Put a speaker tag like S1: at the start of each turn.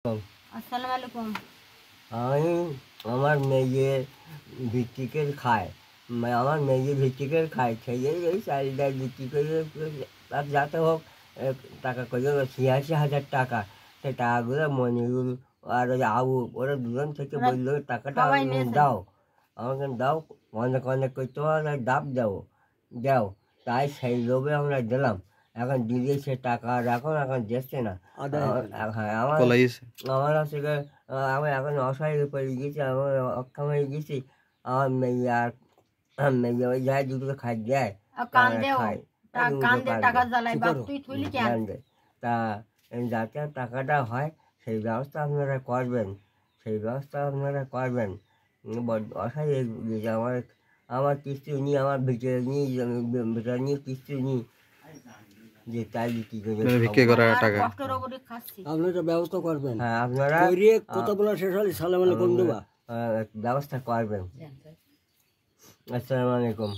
S1: আসসালামু আলাইকুম।
S2: আমি আমার মেয়ে ভিত্তিকের খায়, আমার মেয়ে ভিত্তিকের খায়, সেই এই চালটা বিক্রি করে আর যাতে হোক টাকা করে ৮৬,০০০ টাকা, সেই টাকাগুলো মনিরুল আর ওই আবু ওরা দুজন থেকে বললো টাকাটা দাও, আমাকে দাও, অনেক অনেক করে তোমার ডাব দাও, তাই সেই লোভে আমরা দিলাম। এখন দিলে সে টাকা এখন দিচ্ছে না। হ্যাঁ, আমার হচ্ছে আমি এখন অসহায় পড়ে গেছি, আমার অক্ষম হয়ে গেছি। আমার মেয়ে ওই যায় দুটো খাই দেয়, খাই তা যাতে টাকাটা হয় সেই ব্যবস্থা আপনারা করবেন। অসহায় আমার কিস্তি নিয়ে, আমার ভিতরে নিয়ে কিস্তি নিয়ে যে তাই বিক্রি করে
S3: আপনারা ব্যবস্থা করবেন।
S2: হ্যাঁ, আপনারা
S3: কথা বলা শেষ হলে সালাম আলাইকুম দেবা
S2: ব্যবস্থা করবেন। আসসালামু আলাইকুম।